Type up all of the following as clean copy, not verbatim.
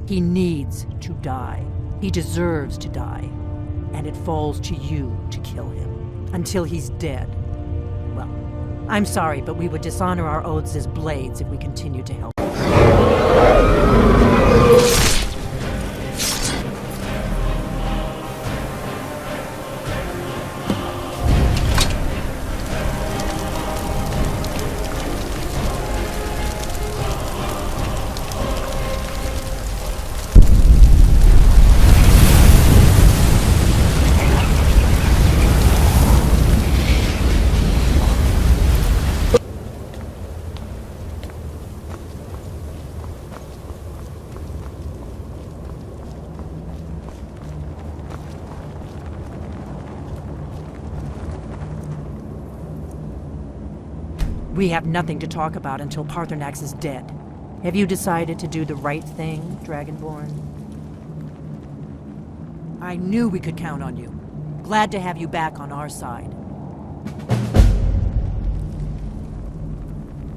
He needs to die. He deserves to die. And it falls to you to kill him. Until he's dead. Well, I'm sorry, but we would dishonor our oaths as blades if we continued to help. We have nothing to talk about until Paarthurnax is dead. Have you decided to do the right thing, Dragonborn? I knew we could count on you. Glad to have you back on our side.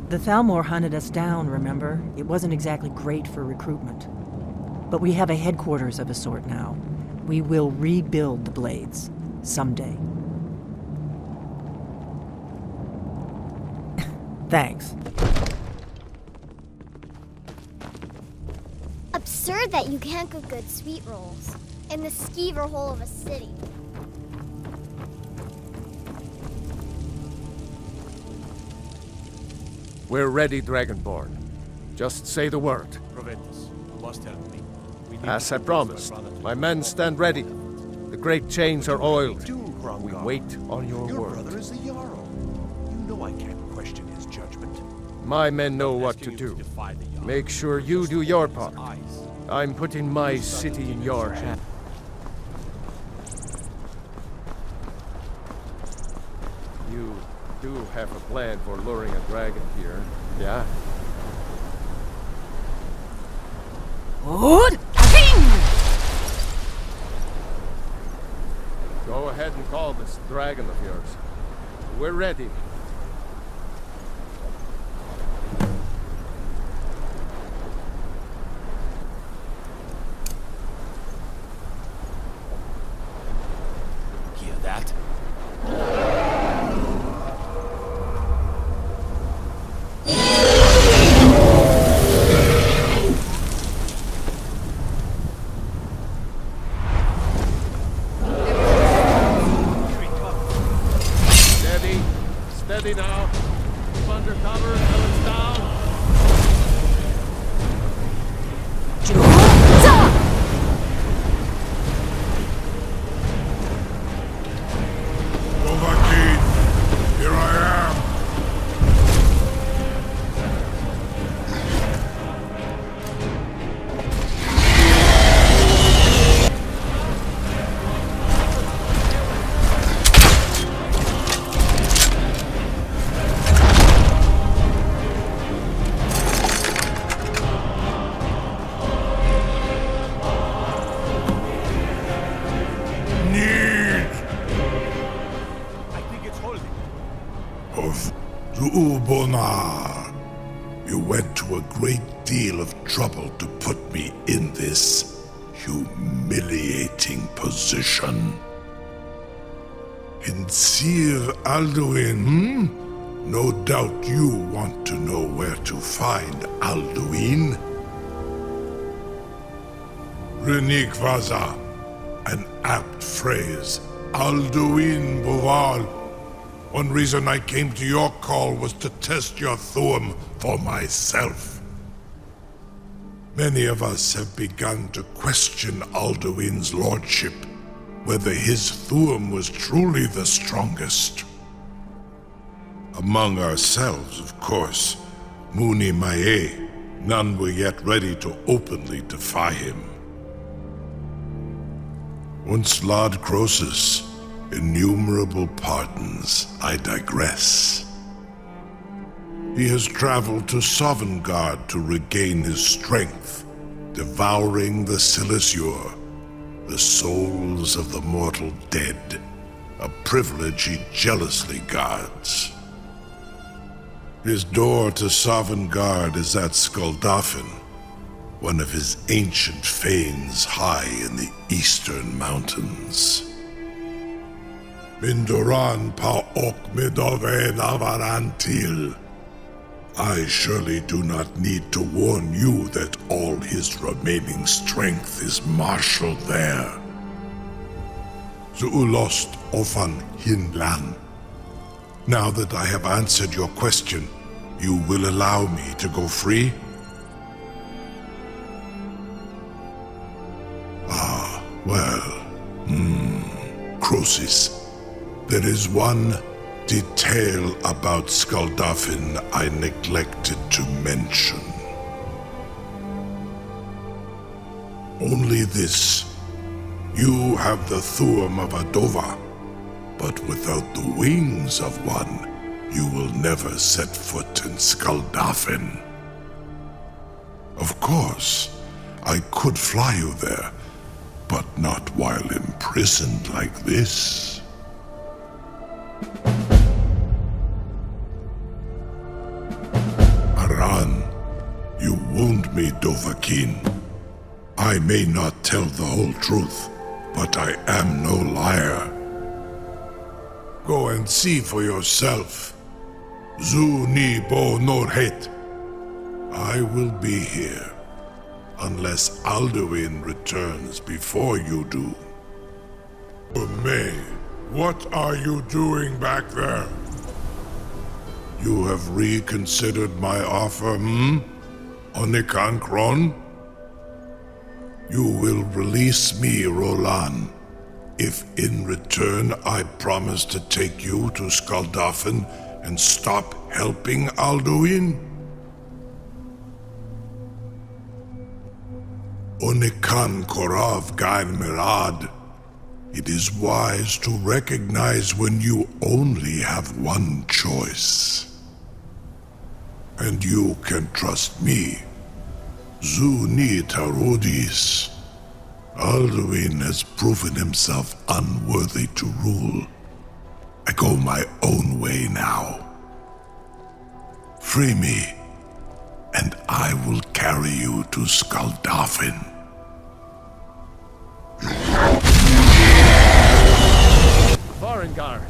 The Thalmor hunted us down, remember? It wasn't exactly great for recruitment. But we have a headquarters of a sort now. We will rebuild the Blades. Someday. Thanks. Absurd that you can't cook good sweet rolls in the skeever hole of a city. We're ready, Dragonborn. Just say the word. Proventus, you must help me. As I promised, my men stand ready. The great chains are oiled. We wait on your word. Your brother is the Jarl. You know I can't question his judgment. My men know what to do. Make sure you do your part. I'm putting my city in your hands. You do have a plan for luring a dragon here, yeah? Go ahead and call this dragon of yours. We're ready. Hear that? Steady now. Keep under cover until it's down. Overkeen, here I am. Of Duubonar. You went to a great deal of trouble to put me in this humiliating position. In Sir Alduin, No doubt you want to know where to find Alduin. Renikvaza, an apt phrase. Alduin Boval. One reason I came to your call was to test your Thuum for myself. Many of us have begun to question Alduin's lordship, whether his Thuum was truly the strongest. Among ourselves, of course, Muni Mae, none were yet ready to openly defy him. Once Lord Croesus, innumerable pardons, I digress. He has traveled to Sovngarde to regain his strength, devouring the Silesure, the souls of the mortal dead, a privilege he jealously guards. His door to Sovngarde is at Skuldafn, one of his ancient fanes high in the eastern mountains. Mindoran pa ok midove navarantil. I surely do not need to warn you that all his remaining strength is marshaled there. Zuulost ofan hinlan. Now that I have answered your question, you will allow me to go free? Ah, well, Croesus, there is one detail about Skaldafin I neglected to mention. Only this. You have the Thuum of a Dova, but without the wings of one, you will never set foot in Skaldafin. Of course, I could fly you there, but not while imprisoned like this. Aran, you wound me, Dovahkiin. I may not tell the whole truth, but I am no liar. Go and see for yourself. Zu ni bo norhet. I will be here, unless Alduin returns before you do. May, what are you doing back there? You have reconsidered my offer, Onikan Kron? You will release me, Rolan, if in return I promise to take you to Skaldafin and stop helping Alduin? Onikan Korav Gain Mirad. It is wise to recognize when you only have one choice. And you can trust me. Zuni Tarudis. Alduin has proven himself unworthy to rule. I go my own way now. Free me, and I will carry you to Skaldafin. Farengar!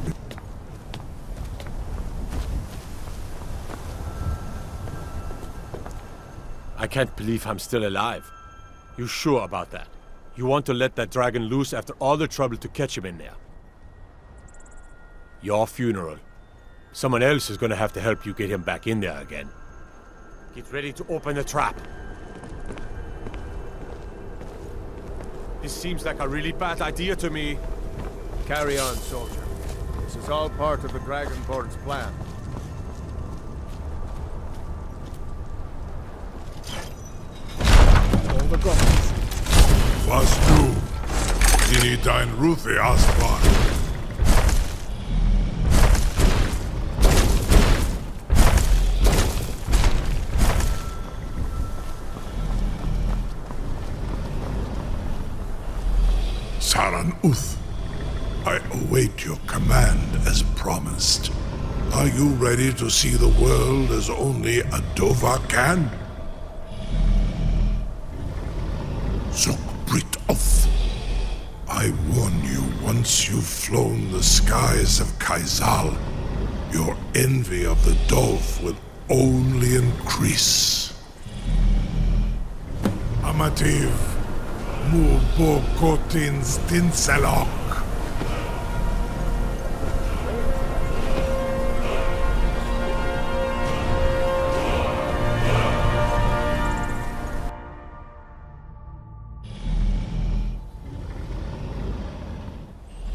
I can't believe I'm still alive. You sure about that? You want to let that dragon loose after all the trouble to catch him in there? Your funeral. Someone else is gonna have to help you get him back in there again. Get ready to open the trap. This seems like a really bad idea to me. Carry on, soldier. This is all part of the Dragonborn's plan. All the gods. Was du? Dini dein Ruthi Aspar. Saran Uth, I await your command as promised. Are you ready to see the world as only a Dova can? Zukbrit Oth. I warn you, once you've flown the skies of Kaizal, your envy of the Dove will only increase. Amativ, Mubo Kotin Stinselok.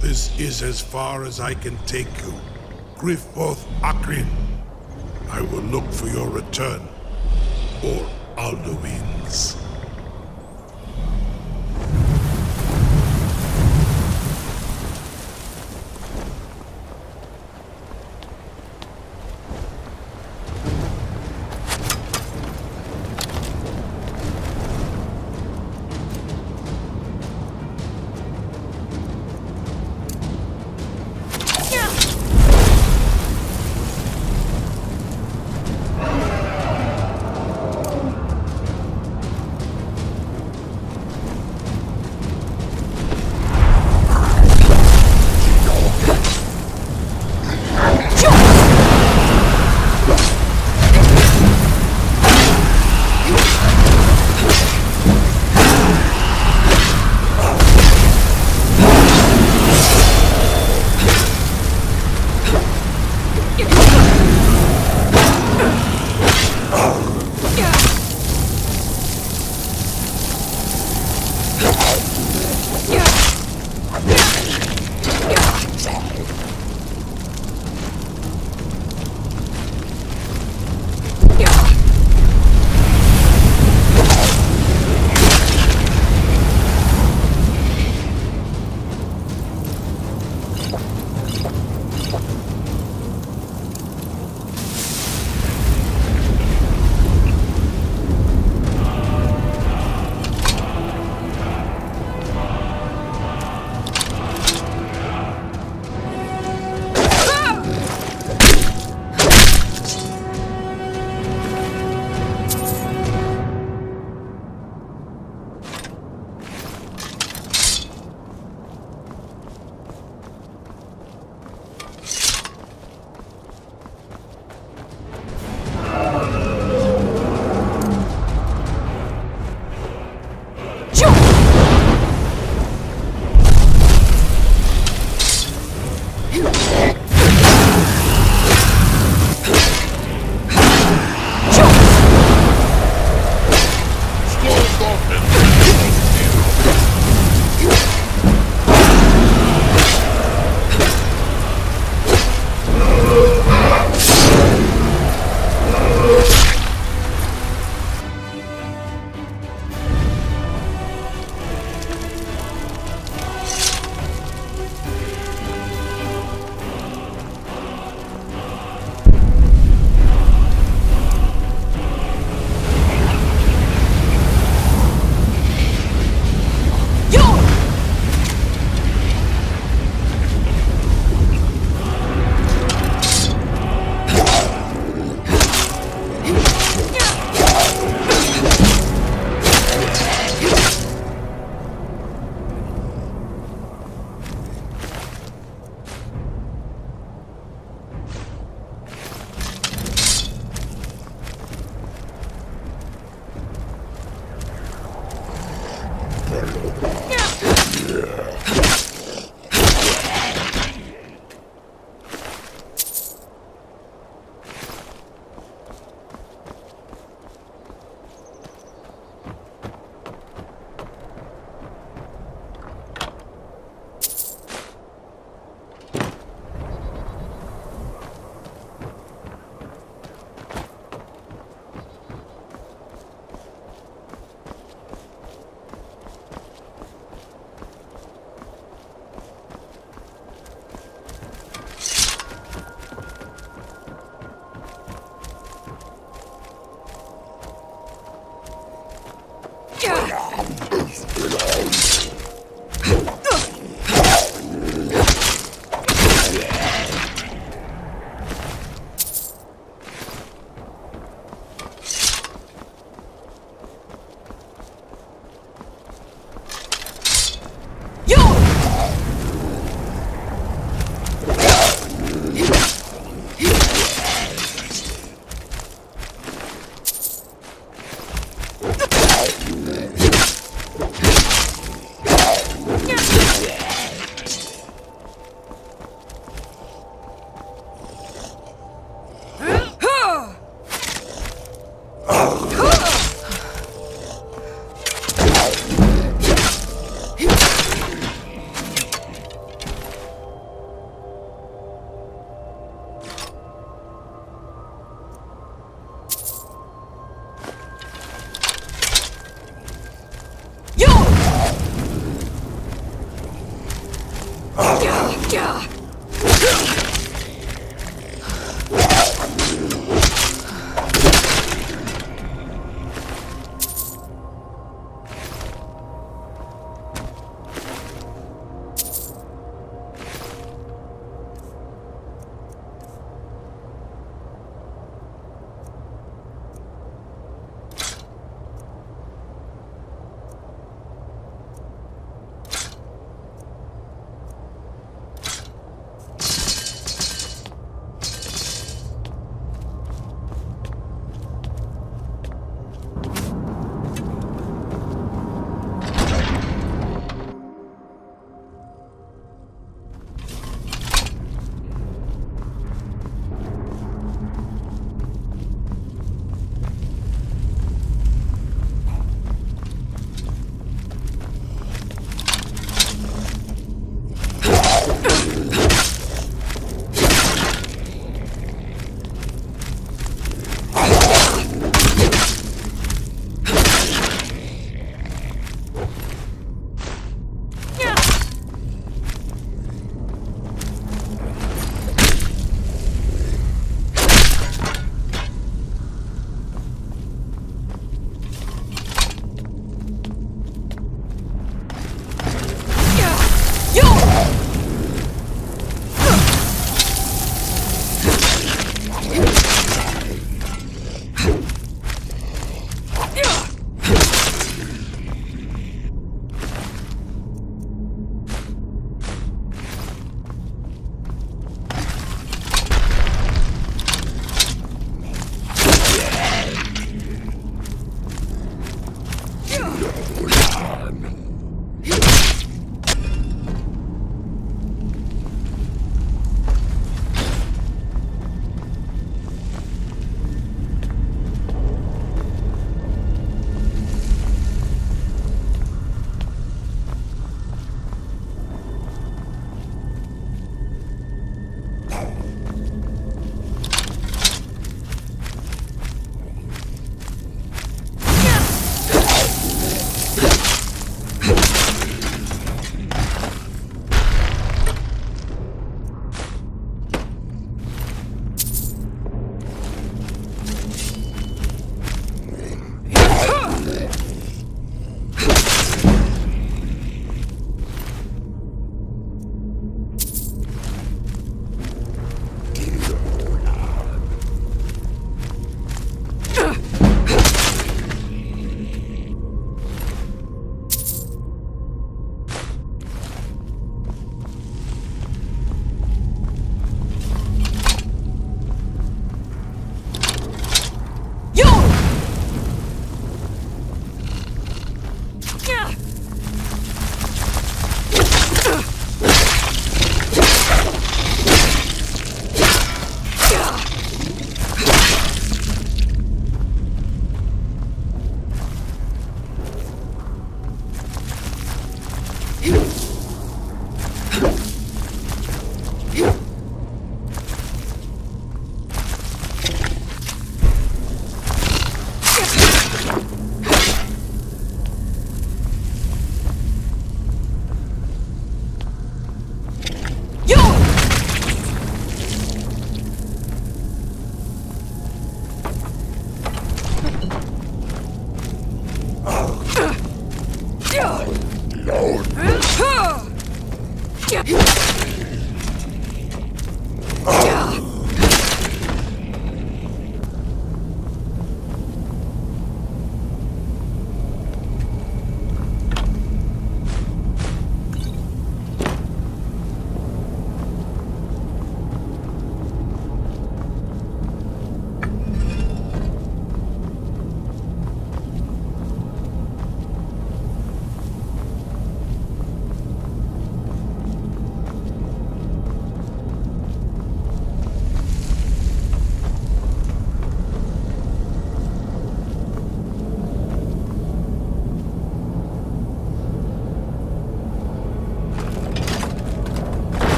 This is as far as I can take you. Grifoth Akrin. I will look for your return, or Alduin's.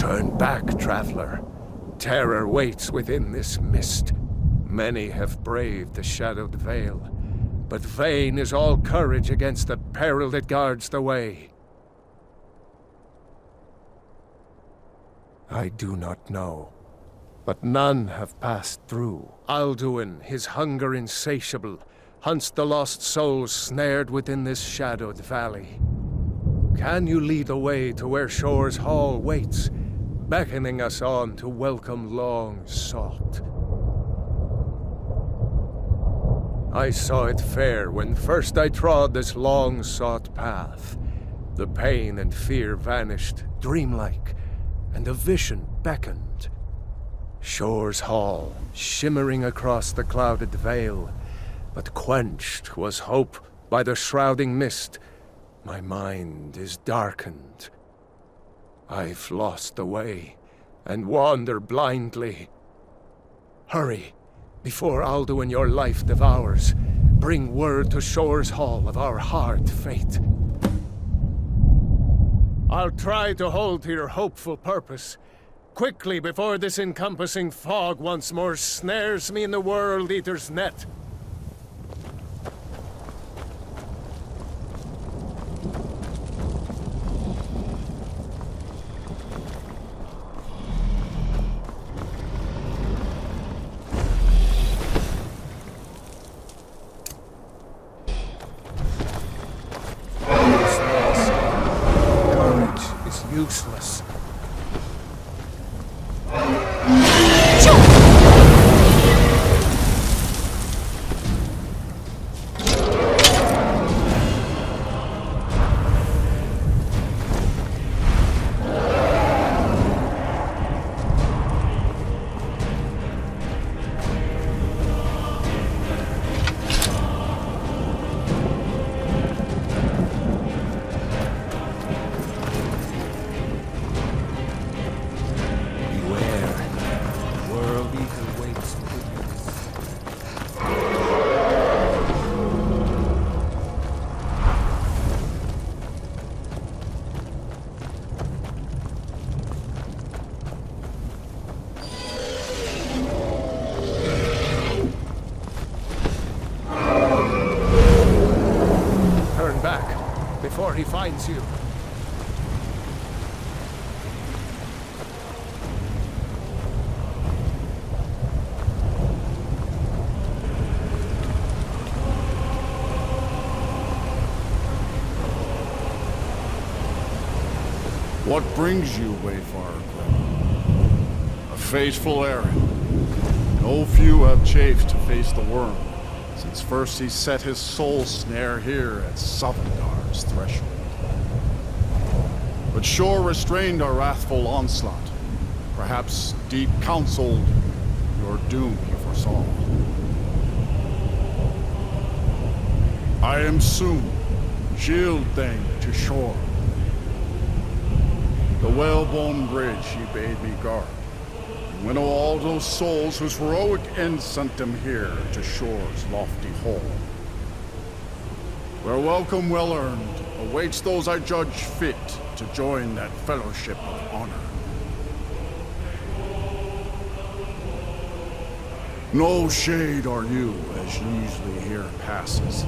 Turn back, traveler. Terror waits within this mist. Many have braved the shadowed veil, but vain is all courage against the peril that guards the way. I do not know, but none have passed through. Alduin, his hunger insatiable, hunts the lost souls snared within this shadowed valley. Can you lead the way to where Shore's Hall waits, beckoning us on to welcome long sought? I saw it fair when first I trod this long-sought path. The pain and fear vanished, dreamlike, and a vision beckoned. Shore's Hall, shimmering across the clouded veil, but quenched was hope by the shrouding mist. My mind is darkened. I've lost the way, and wander blindly. Hurry, before Alduin your life devours. Bring word to Shore's Hall of our hard fate. I'll try to hold to your hopeful purpose, quickly before this encompassing fog once more snares me in the World-Eater's net. Useless. Before he finds you. What brings you, Wayfarer? A fateful errand. No few have chafed to face the worm, since first he set his soul snare here at Sovendar's threshold. But Shore restrained our wrathful onslaught. Perhaps deep counseled your doom he foresaw. I am soon shield thing to Shore. The well-born bridge he bade me guard, and winnow all those souls whose heroic end sent them here to Shore's lofty hall, where welcome well-earned awaits those I judge fit to join that fellowship of honor. No shade are you, as easily here passes.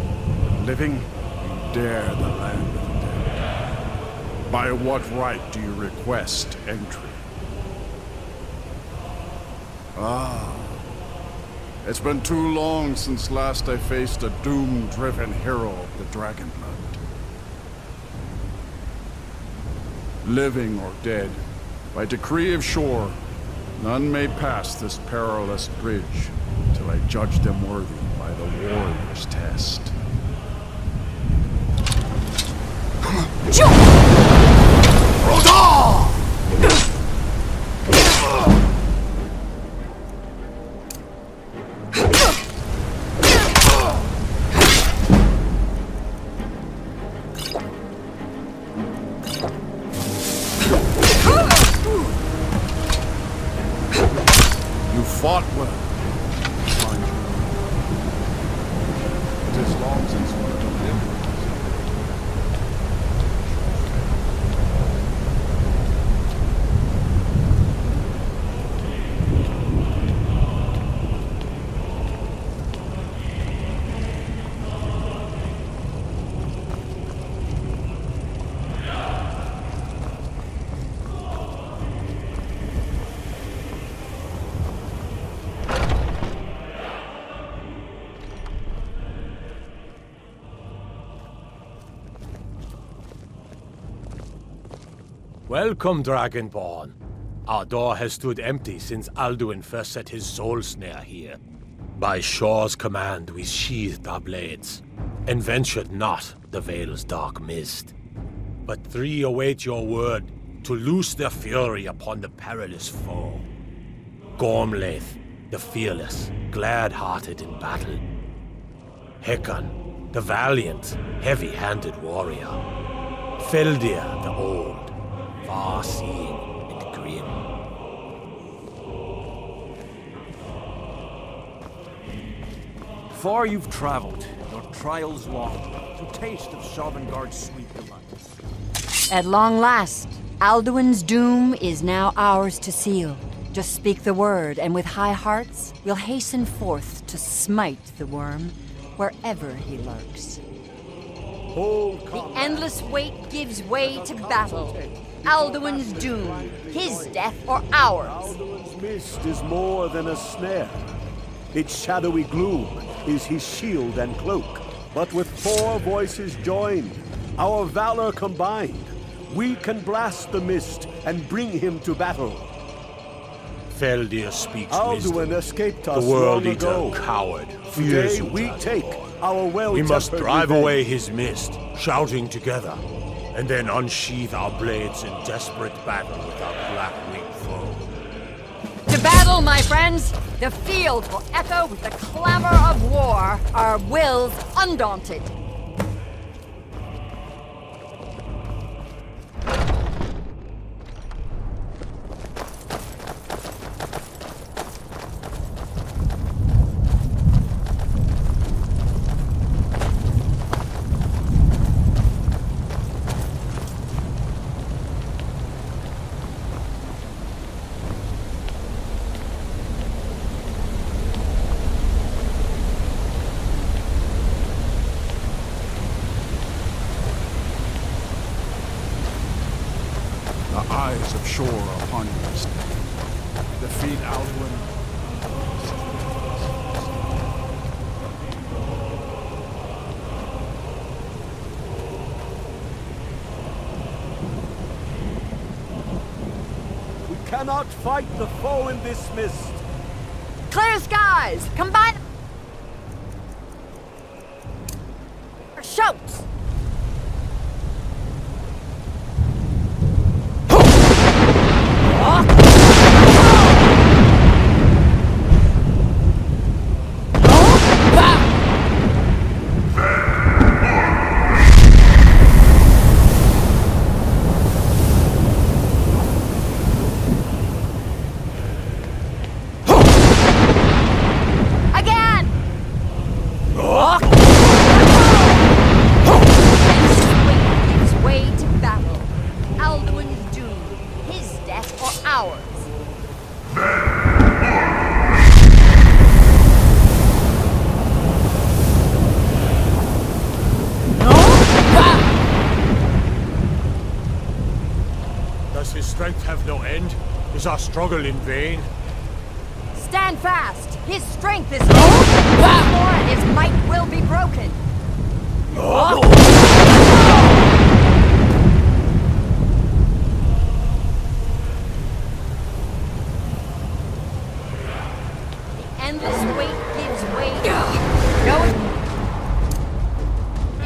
Living, you dare the land of the dead. By what right do you request entry? It's been too long since last I faced a doom-driven hero of the Dragonblood. Living or dead, by decree of Shore, none may pass this perilous bridge till I judge them worthy by the warrior's test. You fought well, mind you. It is long Welcome, Dragonborn. Our door has stood empty since Alduin first set his soul snare here. By Shor's command, we sheathed our blades, and ventured not the Vale's dark mist. But three await your word to loose their fury upon the perilous foe. Gormlaith, the fearless, glad-hearted in battle. Hekon, the valiant, heavy-handed warrior. Feldir, the old, far-seeing and grim. Far you've traveled, your trials long, to taste of Sovngarde's sweet delights. At long last, Alduin's doom is now ours to seal. Just speak the word, and with high hearts, we'll hasten forth to smite the worm wherever he lurks. The endless wait gives way to battle. Alduin's doom, his death or ours. Alduin's mist is more than a snare. Its shadowy gloom is his shield and cloak. But with 4 voices joined, our valor combined, we can blast the mist and bring him to battle. Feldir speaks Alduin wisdom. escaped us The long World-Eater, ago. coward, Today fears we Uta. take our well-tempered We must drive revenge. away his mist, shouting together, and then unsheath our blades in desperate battle with our black-winged foe. To battle, my friends! The field will echo with the clamor of war, our wills undaunted. The eyes of Shor are upon you this day. Defeat Alduin. We cannot fight the foe in this mist. Clear skies! Combine... Shouts! Does his strength have no end? Is our struggle in vain? Stand fast! His strength is once more and his might will be broken! The endless weight gives way. Go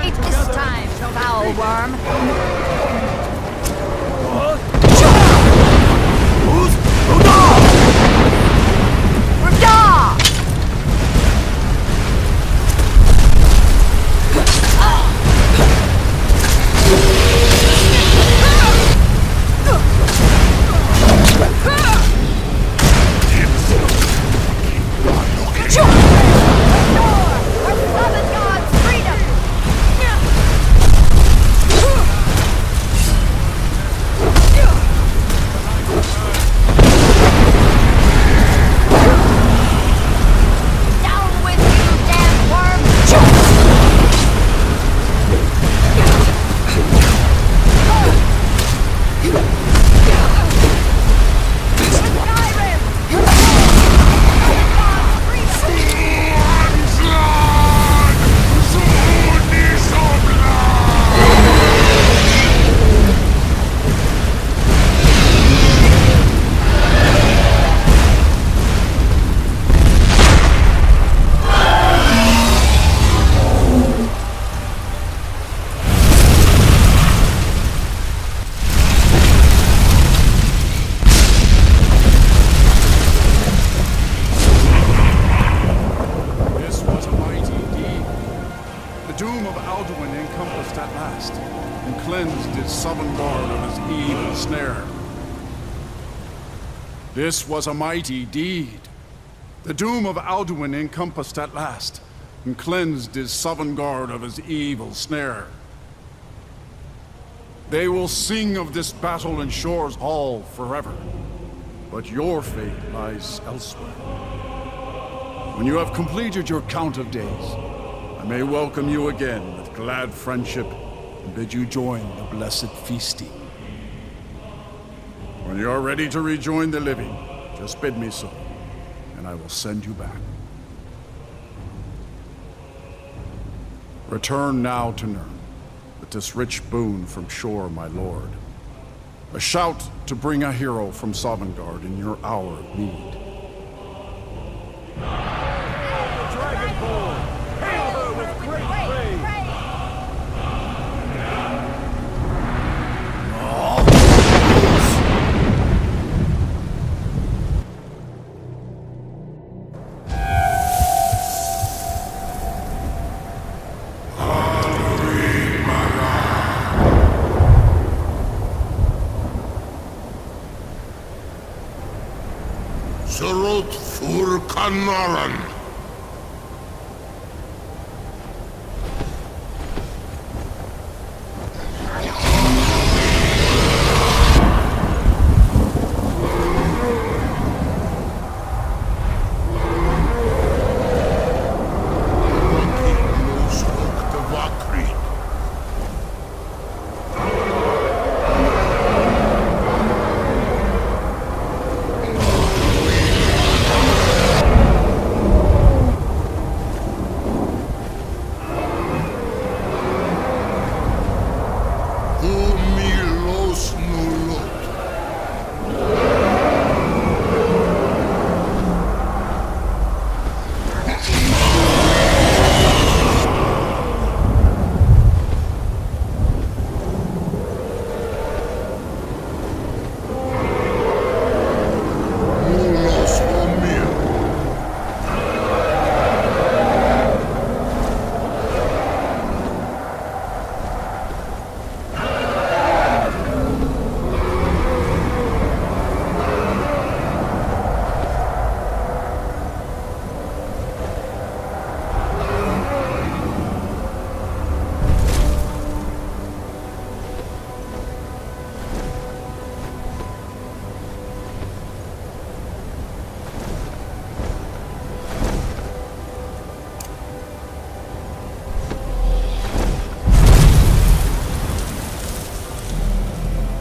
it this time, foul worm! Alduin encompassed at last, and cleansed his Sovngarde of his evil snare. This was a mighty deed. The doom of Alduin encompassed at last, and cleansed his Sovngarde of his evil snare. They will sing of this battle in Shore's Hall forever, but your fate lies elsewhere. When you have completed your count of days, I may welcome you again with glad friendship and bid you join the blessed feasting. When you are ready to rejoin the living, just bid me so, and I will send you back. Return now to Nirn, with this rich boon from Shore, my lord. A shout to bring a hero from Sovngarde in your hour of need. Dragonborn! Hail her with great praise! Surut fur Kanaran.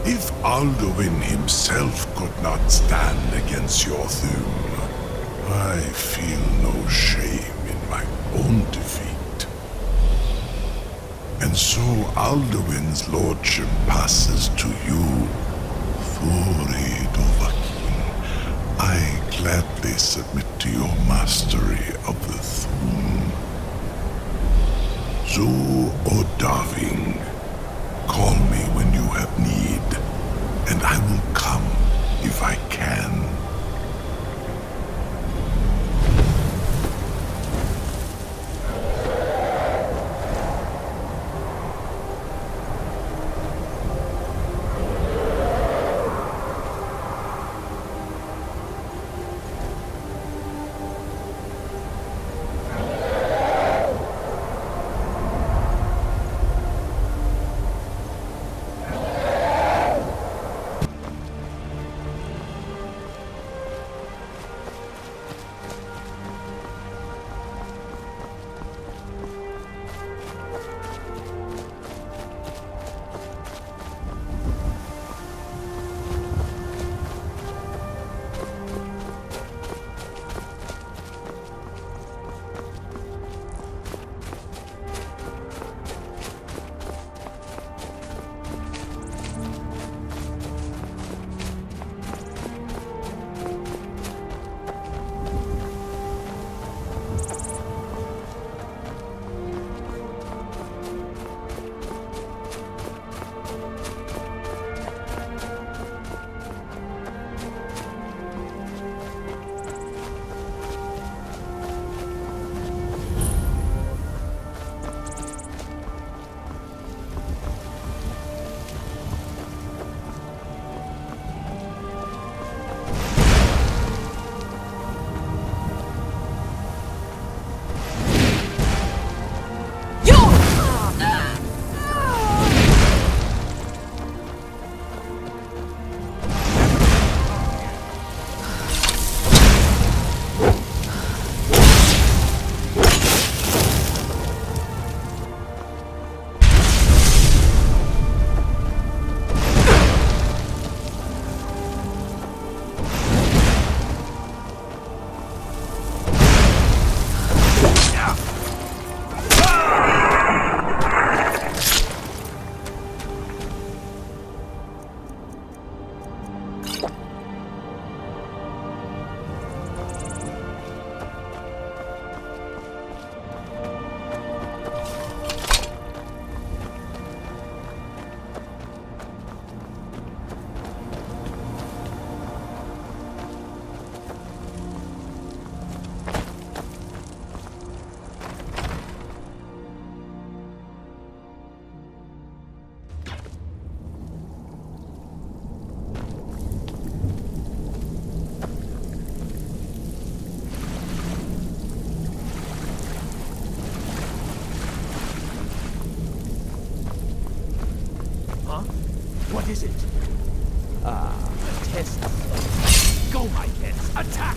If Alduin himself could not stand against your Thuum, I feel no shame in my own defeat. And so Alduin's lordship passes to you, Thori Dovahkiin. I gladly submit to your mastery of the Thuum. Zu Odaving. Call me when you have need, and I will come if I can. What is it? Ah, a test. Go, my kids! Attack!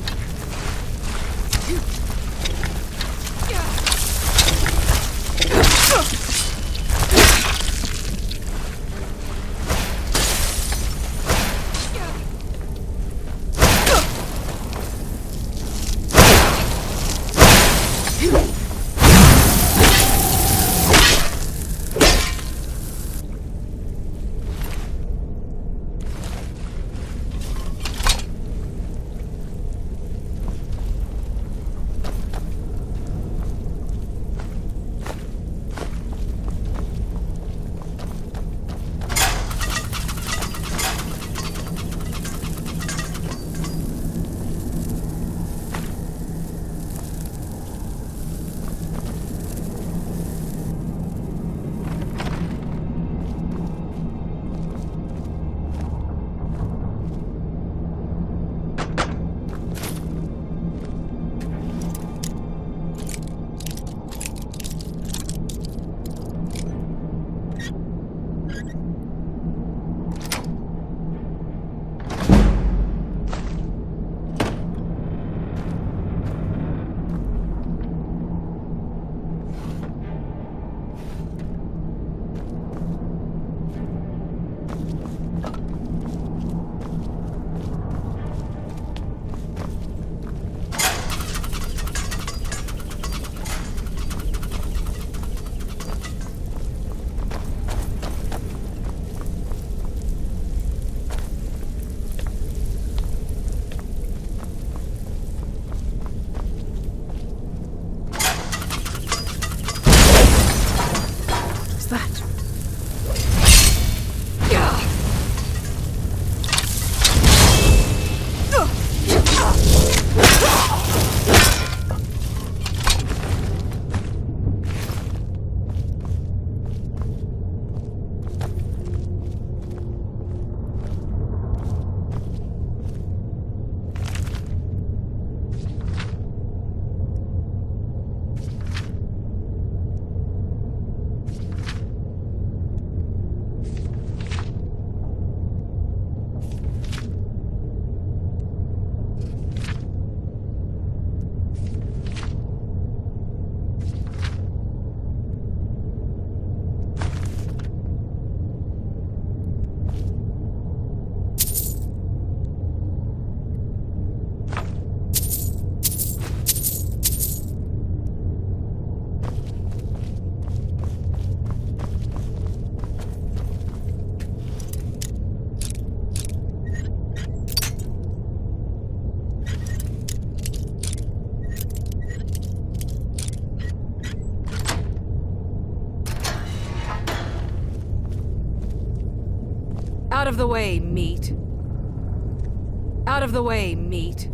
Out of the way, meat. Out of the way, meat.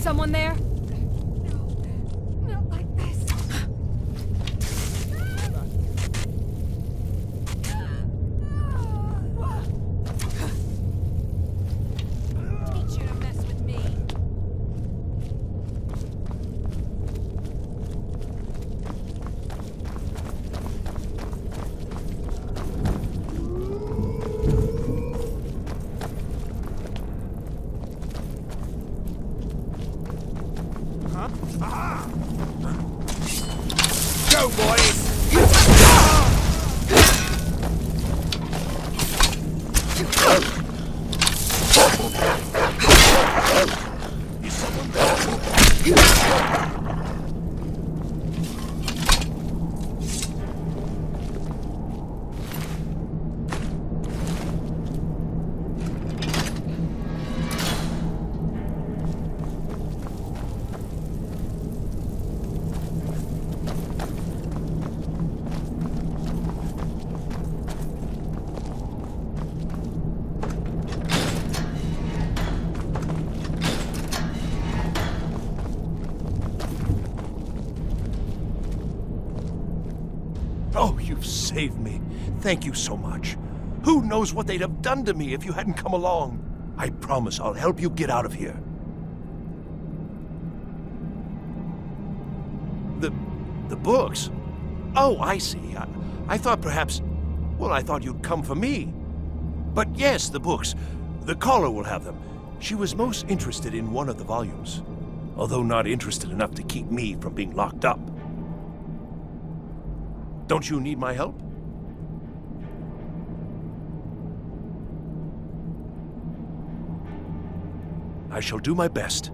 Someone there? No, not like this. Teach you to mess with me. Go, boys! Oh, you've saved me. Thank you so much. Who knows what they'd have done to me if you hadn't come along? I promise I'll help you get out of here. The books? Oh, I see. I thought perhaps... Well, I thought you'd come for me. But yes, the books. The caller will have them. She was most interested in one of the volumes, although not interested enough to keep me from being locked up. Don't you need my help? I shall do my best.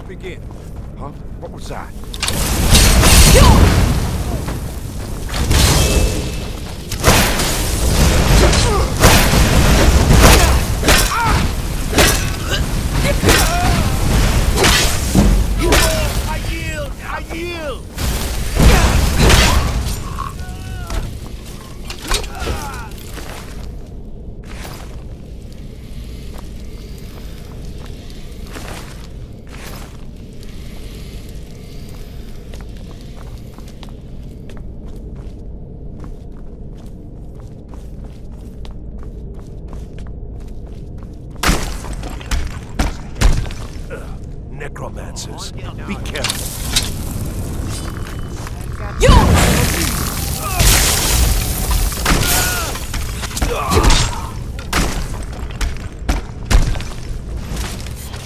Begin. Huh? What was that? I yield! Necromancers. Be careful.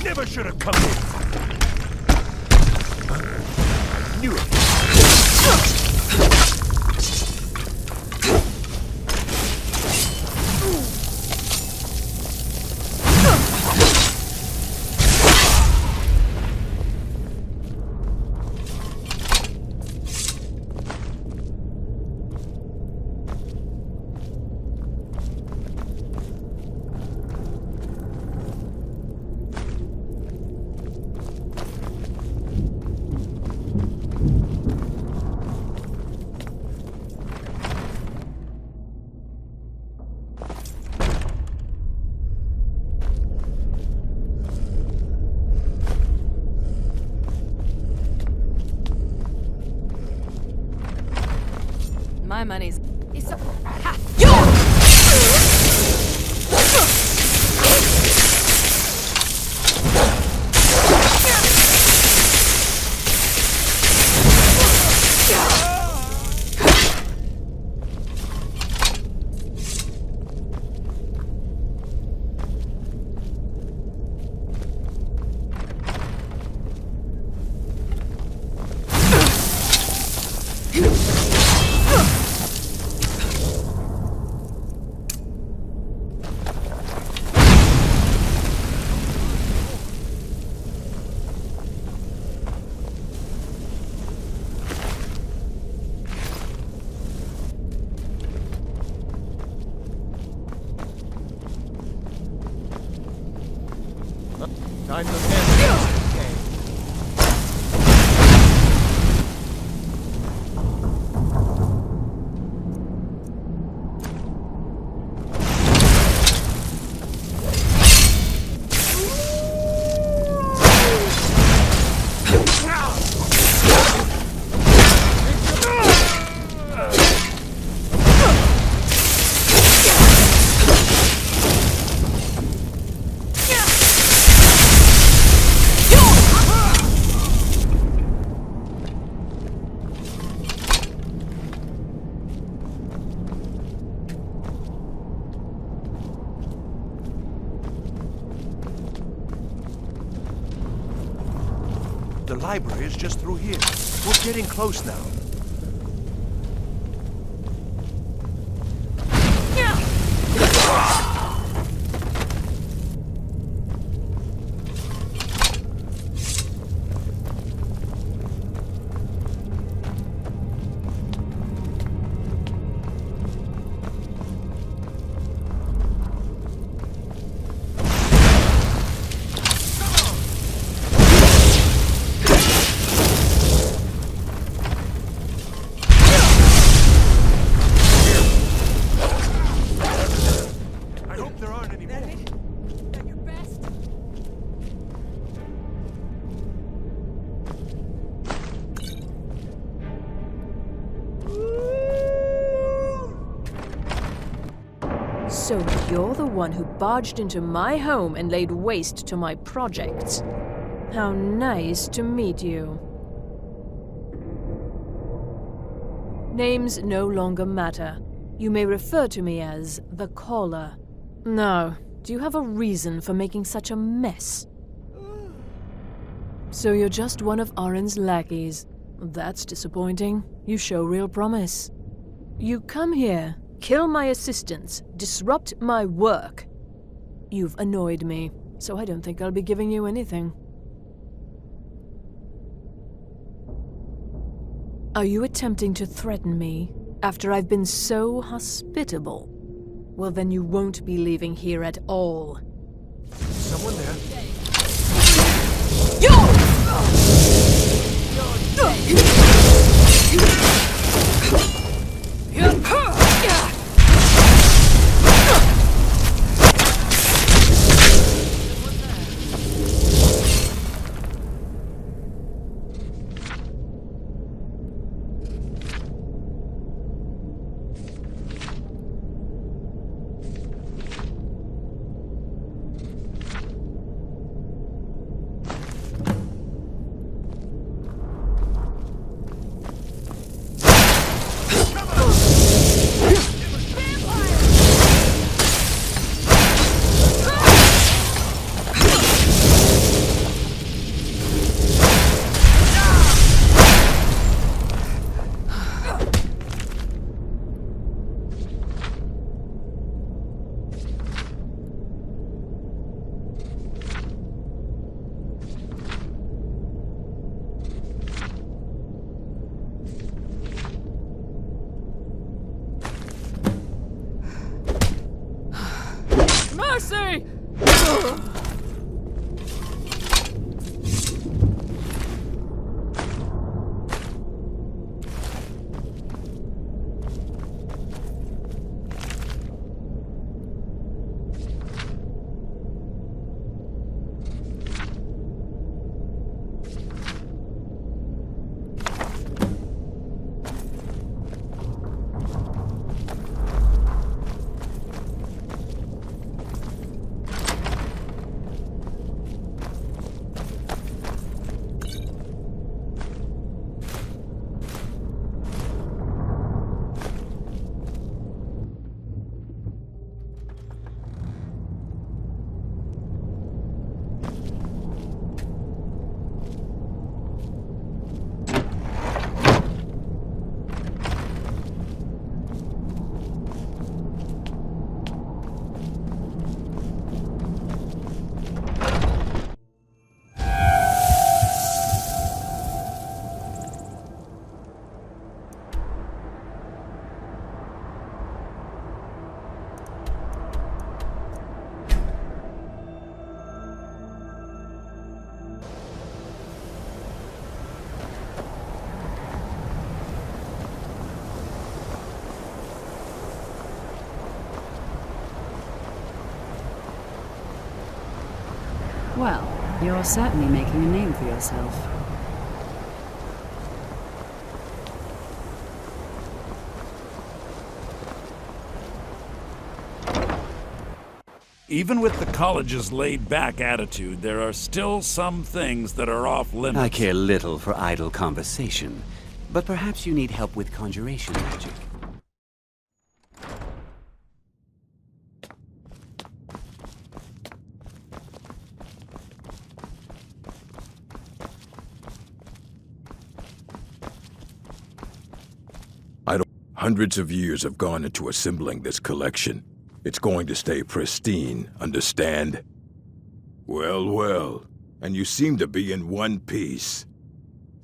Never should have come here. Knew it. My money's... Time to end. The library is just through here. We're getting close now. So you're the one who barged into my home and laid waste to my projects. How nice to meet you. Names no longer matter. You may refer to me as the Caller. Now, do you have a reason for making such a mess? So you're just one of Arin's lackeys. That's disappointing. You show real promise. You come here, kill my assistants, disrupt my work. You've annoyed me, so I don't think I'll be giving you anything. Are you attempting to threaten me after I've been so hospitable? Well, then you won't be leaving here at all. Someone there. Mercy! Well, you're certainly making a name for yourself. Even with the college's laid-back attitude, there are still some things that are off-limits. I care little for idle conversation, but perhaps you need help with conjuration magic. Hundreds of years have gone into assembling this collection. It's going to stay pristine, understand? Well, well. And you seem to be in one piece.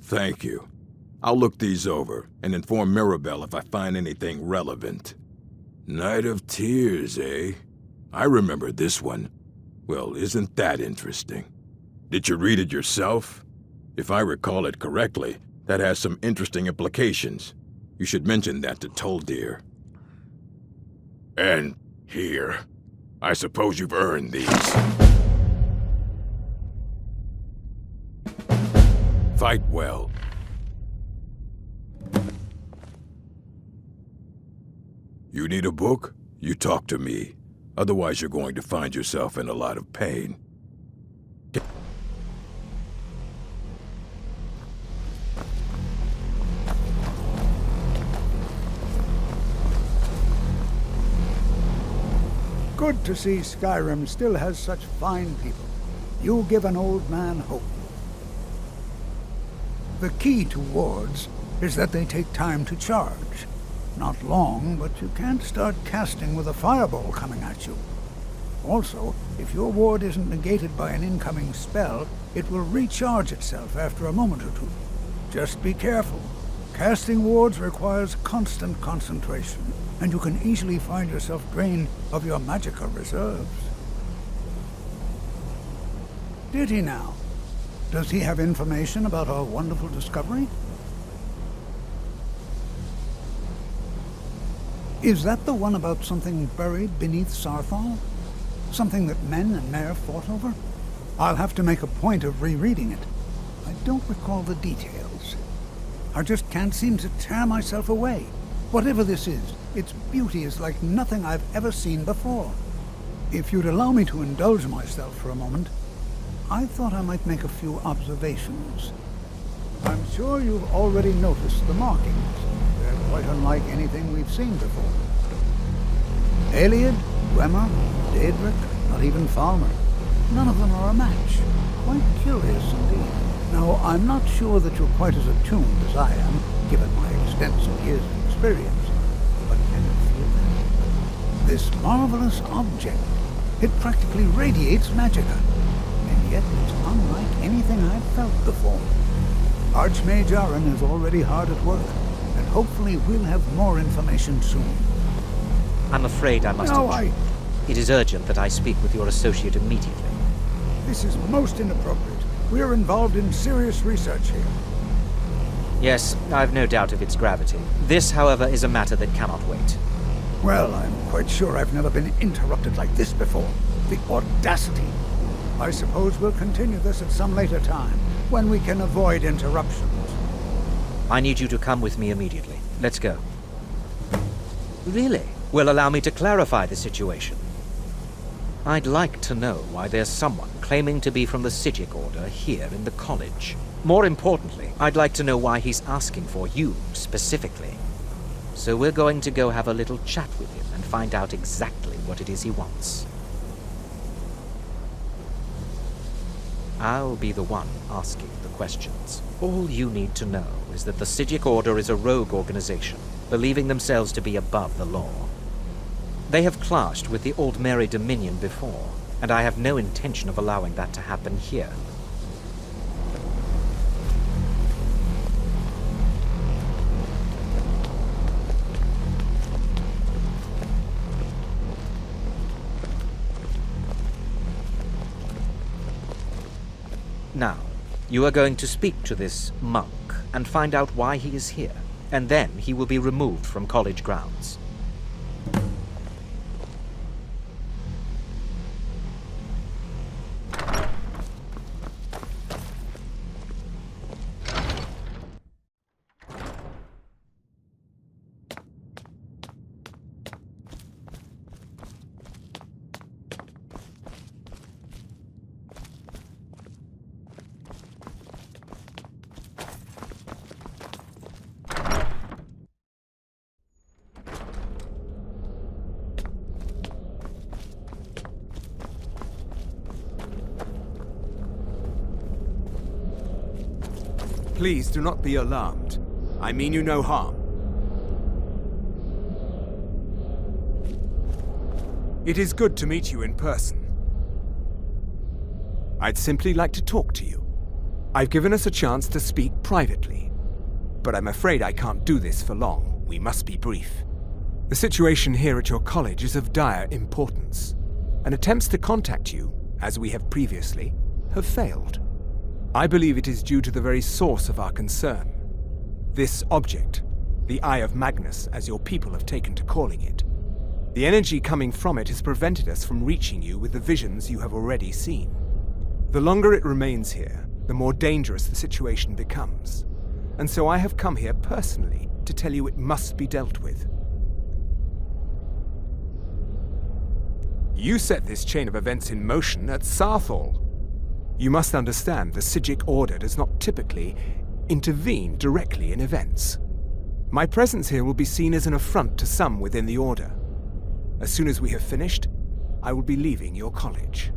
Thank you. I'll look these over and inform Mirabelle if I find anything relevant. Night of Tears, eh? I remember this one. Well, isn't that interesting? Did you read it yourself? If I recall it correctly, that has some interesting implications. You should mention that to Toldir. And here. I suppose you've earned these. Fight well. You need a book? You talk to me. Otherwise, you're going to find yourself in a lot of pain. Good to see Skyrim still has such fine people. You give an old man hope. The key to wards is that they take time to charge. Not long, but you can't start casting with a fireball coming at you. Also, if your ward isn't negated by an incoming spell, it will recharge itself after a moment or two. Just be careful. Casting wards requires constant concentration, and you can easily find yourself drained of your magicka reserves. Did he now? Does he have information about our wonderful discovery? Is that the one about something buried beneath Sarthal? Something that men and Mare fought over? I'll have to make a point of rereading it. I don't recall the details. I just can't seem to tear myself away. Whatever this is, its beauty is like nothing I've ever seen before. If you'd allow me to indulge myself for a moment, I thought I might make a few observations. I'm sure you've already noticed the markings. They're quite unlike anything we've seen before. Eliad, Dwemer, Daedric, not even Falmer. None of them are a match. Quite curious indeed. Now, I'm not sure that you're quite as attuned as I am, given my extensive years of experience. But can you feel that? This marvelous object, it practically radiates magicka. And yet it's unlike anything I've felt before. Archmage Aaron is already hard at work, and hopefully we'll have more information soon. I'm afraid I must... It is urgent that I speak with your associate immediately. This is most inappropriate. We're involved in serious research here. Yes, I've no doubt of its gravity. This, however, is a matter that cannot wait. Well, I'm quite sure I've never been interrupted like this before. The audacity. I suppose we'll continue this at some later time, when we can avoid interruptions. I need you to come with me immediately. Let's go. Really? Well, allow me to clarify the situation. I'd like to know why there's someone claiming to be from the Psijic Order here in the college. More importantly, I'd like to know why he's asking for you, specifically. So we're going to go have a little chat with him and find out exactly what it is he wants. I'll be the one asking the questions. All you need to know is that the Psijic Order is a rogue organization, believing themselves to be above the law. They have clashed with the Old Mary Dominion before, and I have no intention of allowing that to happen here. Now, you are going to speak to this monk and find out why he is here, and then he will be removed from college grounds. Please do not be alarmed. I mean you no harm. It is good to meet you in person. I'd simply like to talk to you. I've given us a chance to speak privately, but I'm afraid I can't do this for long. We must be brief. The situation here at your college is of dire importance, and attempts to contact you, as we have previously, have failed. I believe it is due to the very source of our concern. This object, the Eye of Magnus, as your people have taken to calling it. The energy coming from it has prevented us from reaching you with the visions you have already seen. The longer it remains here, the more dangerous the situation becomes. And so I have come here personally to tell you it must be dealt with. You set this chain of events in motion at Sarthal. You must understand the Psijic Order does not typically intervene directly in events. My presence here will be seen as an affront to some within the Order. As soon as we have finished, I will be leaving your college.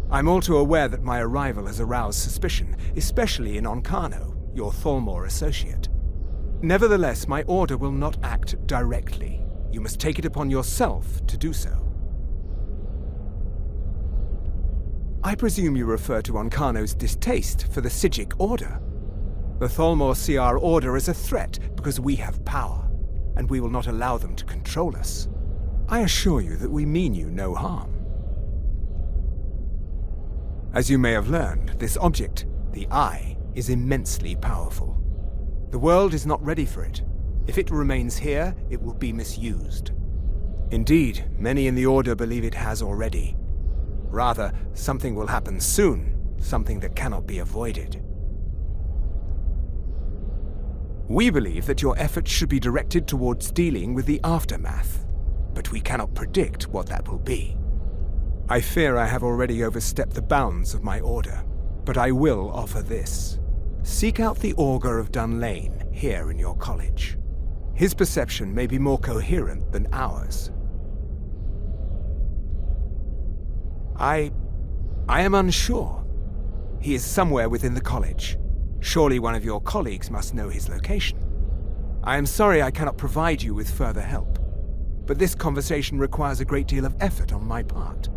I'm all too aware that my arrival has aroused suspicion, especially in Onkano, your Thalmor associate. Nevertheless, my Order will not act directly. You must take it upon yourself to do so. I presume you refer to Onkano's distaste for the Psijic Order. The Thalmor see our Order as a threat because we have power, and we will not allow them to control us. I assure you that we mean you no harm. As you may have learned, this object, the Eye, is immensely powerful. The world is not ready for it. If it remains here, it will be misused. Indeed, many in the Order believe it has already. Rather, something will happen soon, something that cannot be avoided. We believe that your efforts should be directed towards dealing with the aftermath, but we cannot predict what that will be. I fear I have already overstepped the bounds of my Order, but I will offer this. Seek out the Augur of Dunlane here in your college. His perception may be more coherent than ours. I am unsure. He is somewhere within the college. Surely one of your colleagues must know his location. I am sorry I cannot provide you with further help, but this conversation requires a great deal of effort on my part.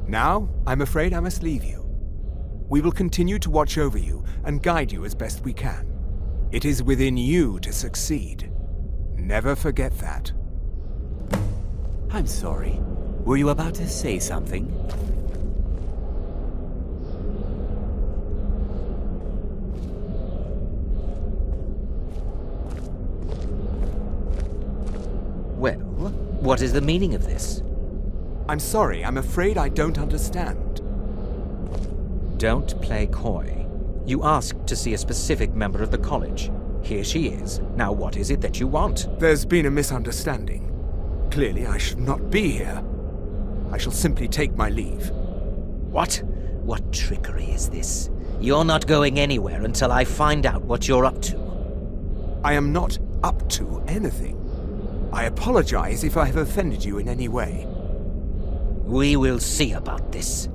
Now, I'm afraid I must leave you. We will continue to watch over you and guide you as best we can. It is within you to succeed. Never forget that. I'm sorry. Were you about to say something? Well, what is the meaning of this? I'm sorry, I'm afraid I don't understand. Don't play coy. You asked to see a specific member of the college. Here she is. Now what is it that you want? There's been a misunderstanding. Clearly I should not be here. I shall simply take my leave. What? What trickery is this? You're not going anywhere until I find out what you're up to. I am not up to anything. I apologize if I have offended you in any way. We will see about this.